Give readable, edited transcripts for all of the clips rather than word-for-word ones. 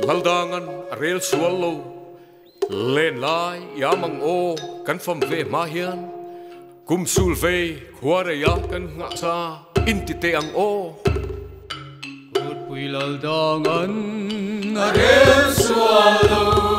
Laldangan rel sualo lên lai yamang o kan fam ve ma hian kum sul ve khuare ya kan nga sa inti te ang o Kut pui laldangan rel sualo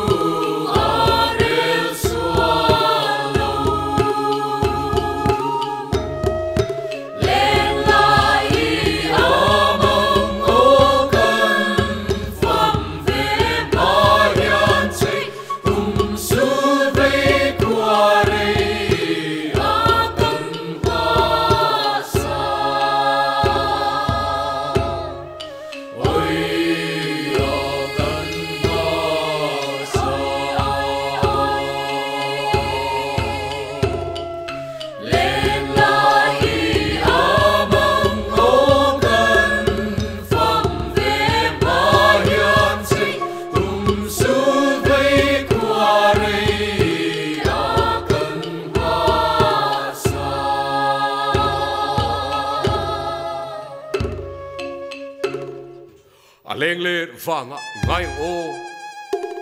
leng le vanga ngai o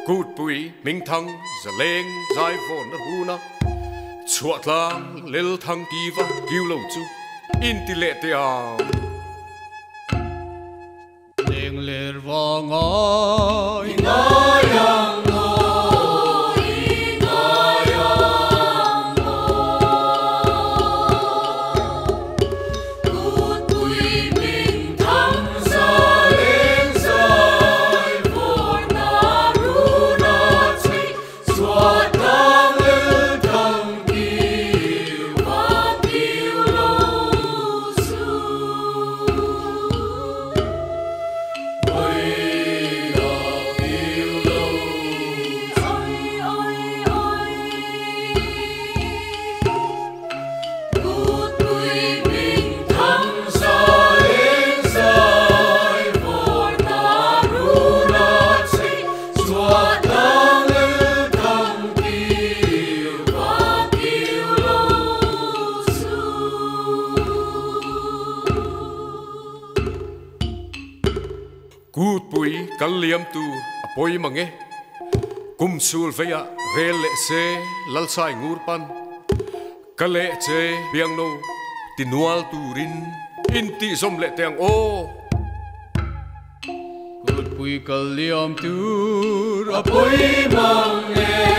gut pui ming thang za leng zai von na huna chuat lang lel thang kiwa kiu lo chu in ti le te a leng le vanga ngai ang gut pui kal liam tu apoi mange kum sul veya rel le se lal sai ngur pan kale che biang no tinual turin inti som le teng o Kut pui kal liam tu apoi mange